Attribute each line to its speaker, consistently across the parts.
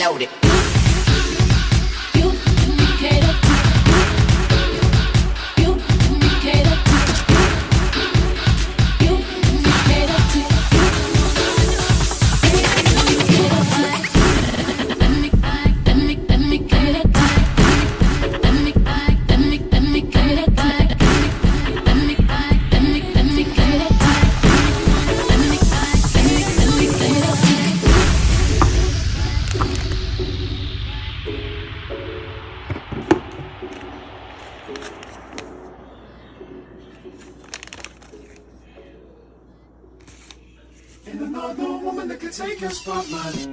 Speaker 1: loaded.
Speaker 2: Ain't another woman that can take your spotlight.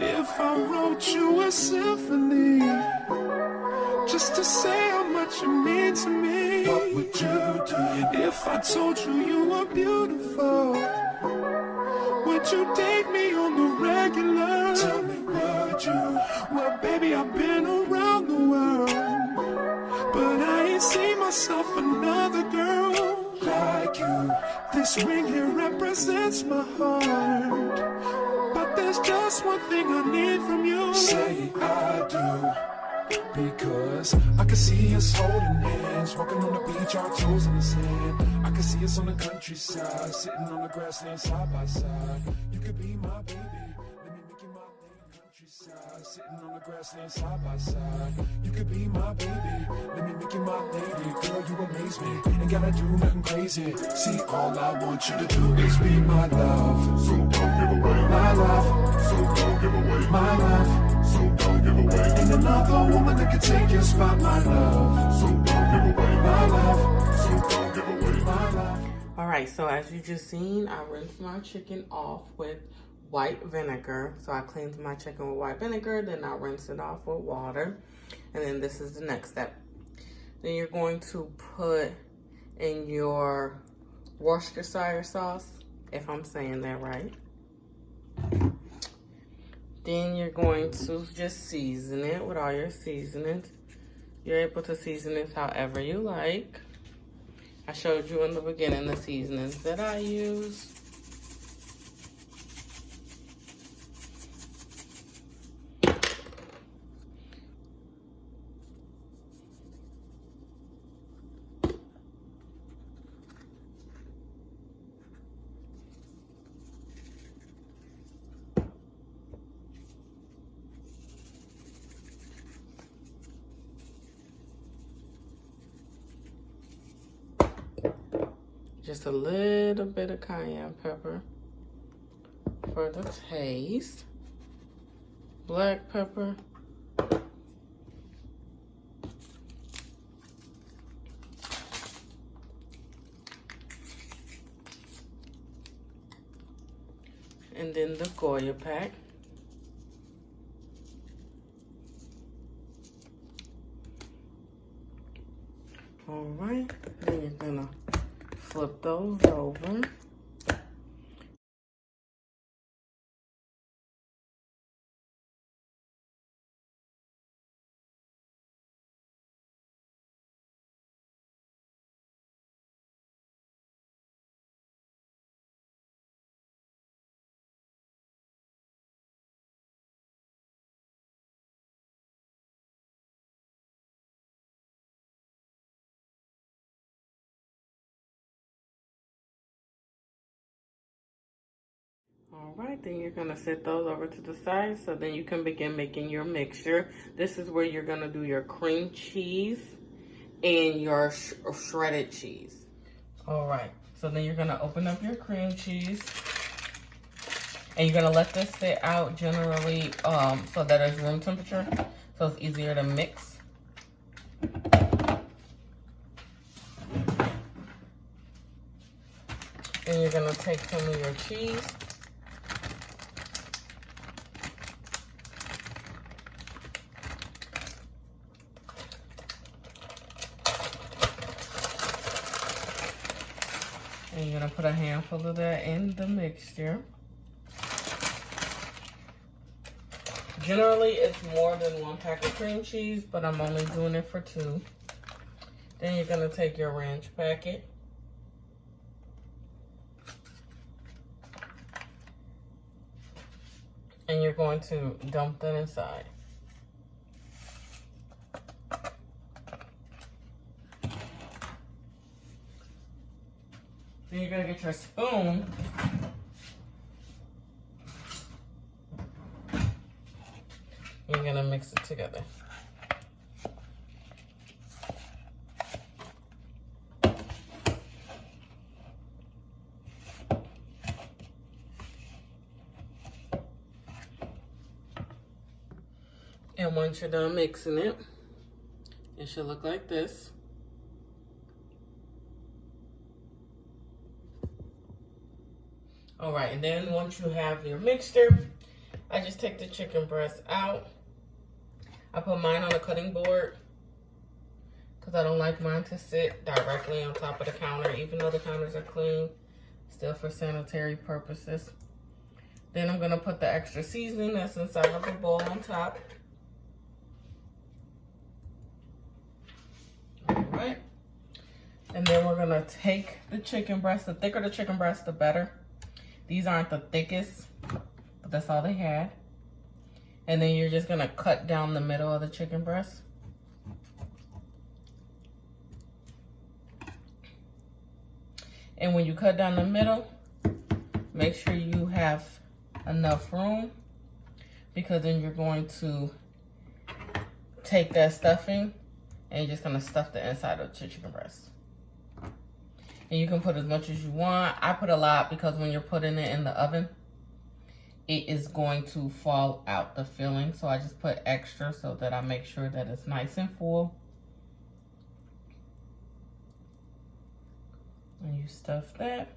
Speaker 2: If I wrote you a symphony, just to say how much you mean to me, what would you do? If I told you you were beautiful, would you date me on the regular? Tell me, would you? Well, baby, I've been around the world, but I ain't seen myself another girl like you. This ring here represents my heart, but there's just one thing I need from you. Say I do, because I can see us holding hands, walking on the beach, our toes in the sand. I can see us on the countryside, sitting on the grassland side by side. You could be my baby, let me make you my lady. Countryside, sitting on the grassland side by side. You could be my baby, let me make you my lady. Girl, you amaze me, ain't gotta do nothing crazy. See, all I want you to do is be my love. So don't give away my love. So don't give away my love. So don't give away. Ain't another woman that can take your spot, my love. So don't give away my love. So don't give away my love.
Speaker 3: All right, so as you just seen, I rinsed my chicken off with white vinegar. So I cleaned my chicken with white vinegar, then I rinsed it off with water. And then this is the next step. Then you're going to put in your Worcestershire sauce, if I'm saying that right. Then you're going to just season it with all your seasonings. You're able to season this however you like. I showed you in the beginning the seasonings that I use. Just a little bit of cayenne pepper for the taste. Black pepper. And then the Goya pack. All right, then you're gonna flip those over. All right, then you're gonna set those over to the side so then you can begin making your mixture. This is where you're gonna do your cream cheese and your shredded cheese. All right, so then you're gonna open up your cream cheese and you're gonna let this sit out generally so that it's room temperature, so it's easier to mix. Then you're gonna take some of your cheese. And you're gonna put a handful of that in the mixture. Generally, it's more than 1 pack of cream cheese, but I'm only doing it for 2. Then you're gonna take your ranch packet. going to dump that inside. Then you're going to get your spoon. You're going to mix it together. And once you're done mixing it, it should look like this. All right, and then once you have your mixture, I just take the chicken breast out. I put mine on a cutting board because I don't like mine to sit directly on top of the counter, even though the counters are clean, still for sanitary purposes. Then I'm gonna put the extra seasoning that's inside of the bowl on top. All right, and then we're gonna take the chicken breast. The thicker the chicken breast, the better. These aren't the thickest, but that's all they had. And then you're just gonna cut down the middle of the chicken breast. And when you cut down the middle, make sure you have enough room, because then you're going to take that stuffing and you're just gonna stuff the inside of the chicken breast. And you can put as much as you want. I put a lot because when you're putting it in the oven, it is going to fall out, the filling. So I just put extra so that I make sure that it's nice and full. And you stuff that.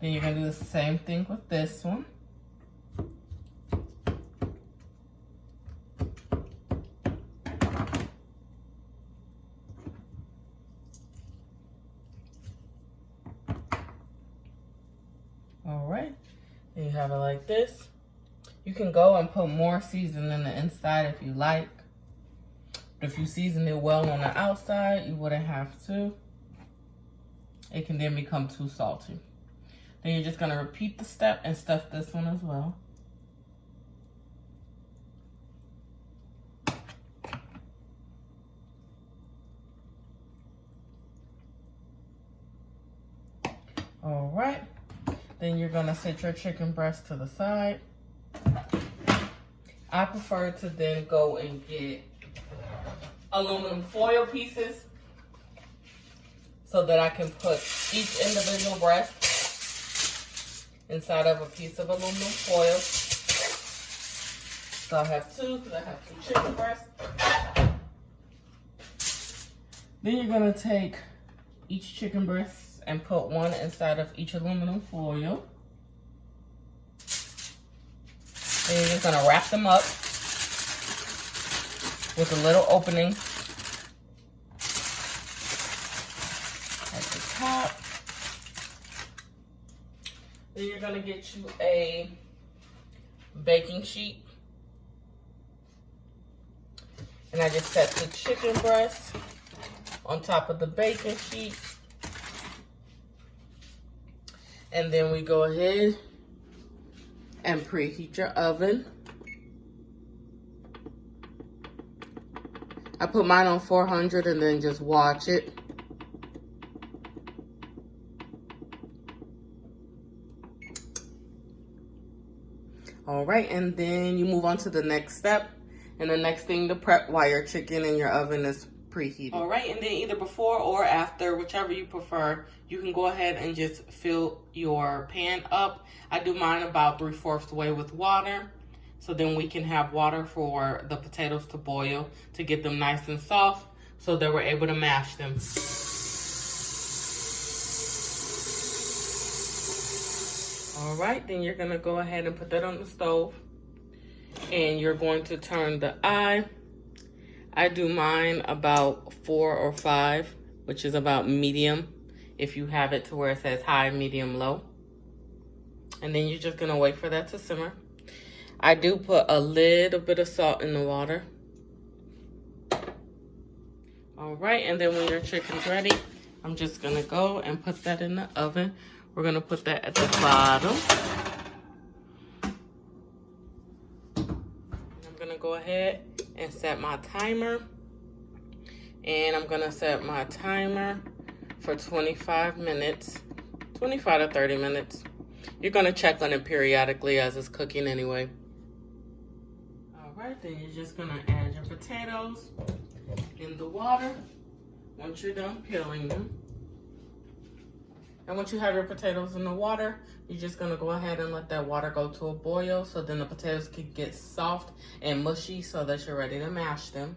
Speaker 3: Then you're gonna do the same thing with this one. All right, and you have it like this. You can go and put more seasoning in the inside if you like. But if you season it well on the outside, you wouldn't have to. It can then become too salty. Then you're just gonna repeat the step and stuff this one as well. All right. Then you're gonna set your chicken breast to the side. I prefer to then go and get aluminum foil pieces so that I can put each individual breast inside of a piece of aluminum foil. So I have two, because I have two chicken breasts. Then you're gonna take each chicken breast and put one inside of each aluminum foil. And you're just gonna wrap them up with a little opening at the top. Then you're gonna get you a baking sheet. And I just set the chicken breast on top of the baking sheet. And then we go ahead and preheat your oven. I put mine on 400 and then just watch it. All right, and then you move on to the next step. And the next thing to prep while your chicken in your oven is preheated. All right, and then either before or after, whichever you prefer, you can go ahead and just fill your pan up. I do mine about 3/4 the way with water. So then we can have water for the potatoes to boil to get them nice and soft so that we're able to mash them. All right, then you're gonna go ahead and put that on the stove. And you're going to turn the eye. I do mine about 4 or 5, which is about medium, if you have it to where it says high, medium, low. And then you're just gonna wait for that to simmer. I do put a little bit of salt in the water. All right, and then when your chicken's ready, I'm just gonna go and put that in the oven. We're gonna put that at the bottom. go ahead and set my timer. And I'm gonna set my timer for 25 minutes, 25 to 30 minutes. You're gonna check on it periodically as it's cooking anyway. All right, then you're just gonna add your potatoes in the water once you're done peeling them. And once you have your potatoes in the water, you're just gonna go ahead and let that water go to a boil so then the potatoes can get soft and mushy so that you're ready to mash them.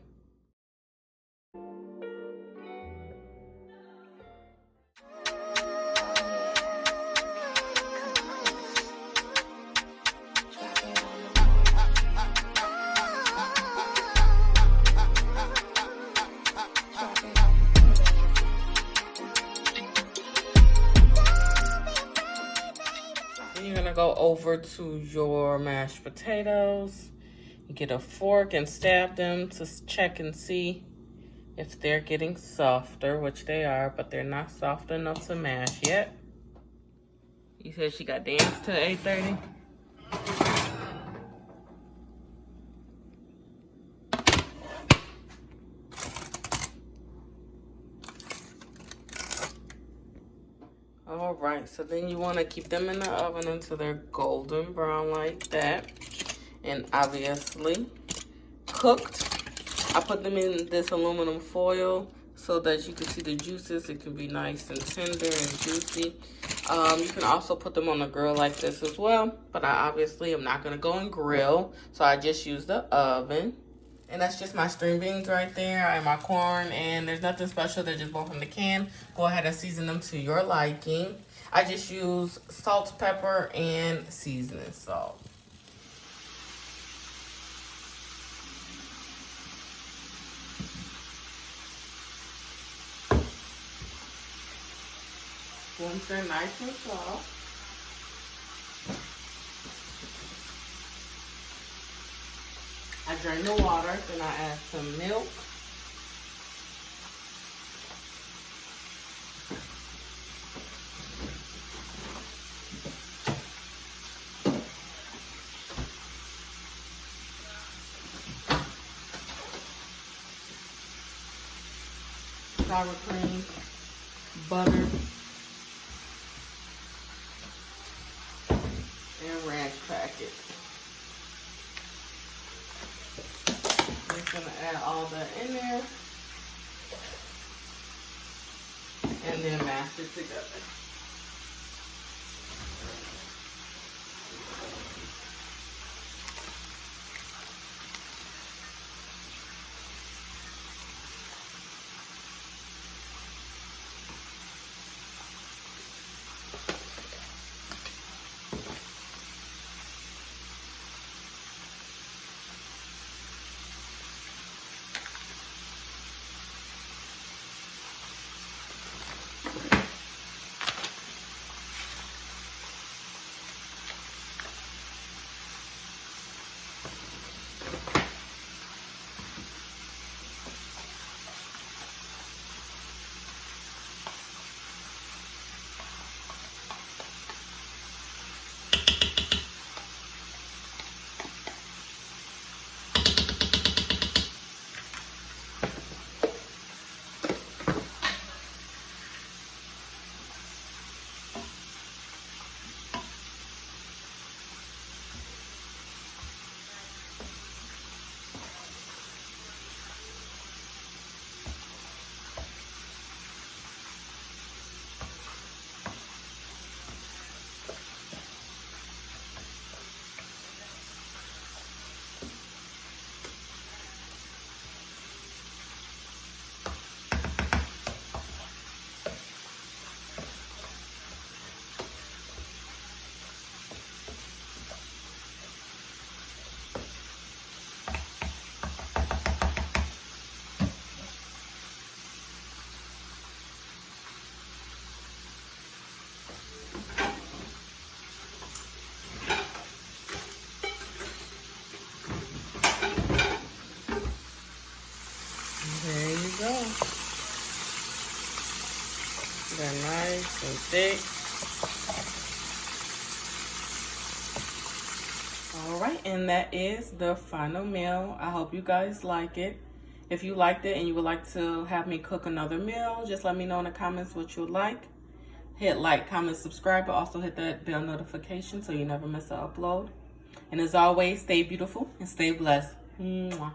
Speaker 3: You're gonna go over to your mashed potatoes, get a fork and stab them to check and see if they're getting softer, which they are, but they're not soft enough to mash yet. You said she got dance till 8:30? All right, so then you want to keep them in the oven until they're golden brown like that. And obviously cooked. I put them in this aluminum foil so that you can see the juices. It can be nice and tender and juicy. You can also put them on the grill like this as well, but I obviously am not going to go and grill, so I just use the oven. And that's just my string beans right there and my corn, and there's nothing special. They're just both from the can. Go ahead and season them to your liking. I just use salt, pepper, and seasoning salt. Once they're nice and soft, I drain the water, then I add some milk. Sour cream, butter, and ranch packets. I'm just gonna add all that in there and then mash it together. There you go. They're nice and thick. All right, and that is the final meal. I hope you guys like it. If you liked it and you would like to have me cook another meal, just let me know in the comments what you would like. Hit like, comment, subscribe, but also hit that bell notification so you never miss an upload. And as always, stay beautiful and stay blessed. Mwah.